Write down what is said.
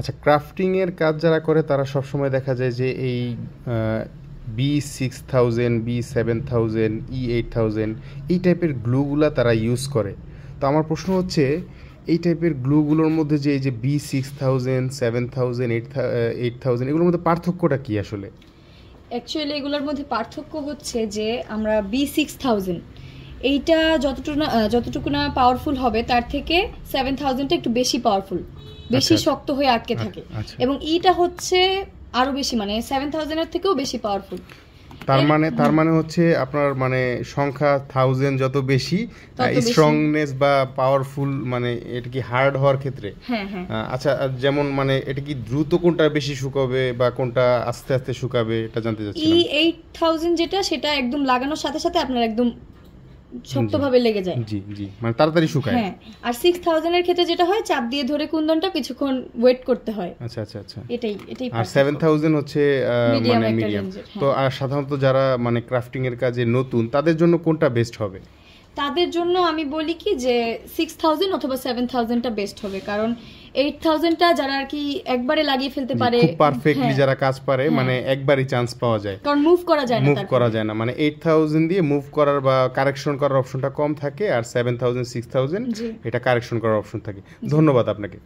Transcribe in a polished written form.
আচ্ছা, ক্রাফটিং এর কাজ যারা করে তারা সবসময় দেখা যায় যে এই B6000, B7000, E8000 এই টাইপের গ্লুগুলা তারা ইউজ করে। তো আমার প্রশ্ন হচ্ছে এই টাইপের গ্লুগুলোর মধ্যে যে এই যে B6000, 7000, 8000 এগুলোর মধ্যে পার্থক্যটা কি আসলে? অ্যাকচুয়ালি এগুলোর মধ্যে পার্থক্য হচ্ছে যে আমরা B6000 এইটা যতটুকু না পাওয়ারফুল হবে তার থেকে 7000টা একটু বেশি পাওয়ারফুল, বেশি শক্ত হয়ে আটকে থাকে। এবং ইটা হচ্ছে আরো বেশি, মানে 7000 এর থেকেও বেশি পাওয়ারফুল। তার মানে হচ্ছে আপনার মানে সংখ্যা 1000 যত বেশি স্ট্রংনেস বা পাওয়ারফুল, মানে এটা কি হার্ড হওয়ার ক্ষেত্রে? হ্যাঁ হ্যাঁ। আচ্ছা, যেমন মানে এটা কি দ্রুত কোনটা বেশি শুকাবে বা কোনটা আস্তে আস্তে শুকাবে এটা জানতে চাচ্ছিলাম। E8000 যেটা, সেটা একদম লাগানোর সাথে সাথে আপনার একদম শক্তভাবে লেগে যায়। জি জি, মানে তাড়াতাড়ি শুকায়। হ্যাঁ, আর 6000 এর ক্ষেত্রে যেটা হয় চাপ দিয়ে ধরে কুন্দনটা কিছুক্ষণ ওয়েট করতে হয়। আচ্ছা আচ্ছা আচ্ছা। এটাই আর 7000 হচ্ছে মানে মিডিয়াম। তো আর হ্যাঁ। সাধারণত যারা মানে ক্রাফটিং এর কাজে নতুন তাদের জন্য কোনটা বেস্ট হবে? তাদের জন্য আমি বলি কি যে 6000 অথবা 7000টা বেস্ট হবে, কারণ 8000টা যারা আর কি একবারে লাগিয়ে ফেলতে পারে, খুব পারফেক্টলি যারা কাজ পারে, মানে একবারই চান্স পাওয়া যায়, কারণ মুভ করা যায় না। মানে 8000 দিয়ে মুভ করার বা কারেকশন করার অপশনটা কম থাকে, আর 7000, 6000 এটা কারেকশন করার অপশন থাকে। ধন্যবাদ আপনাকে।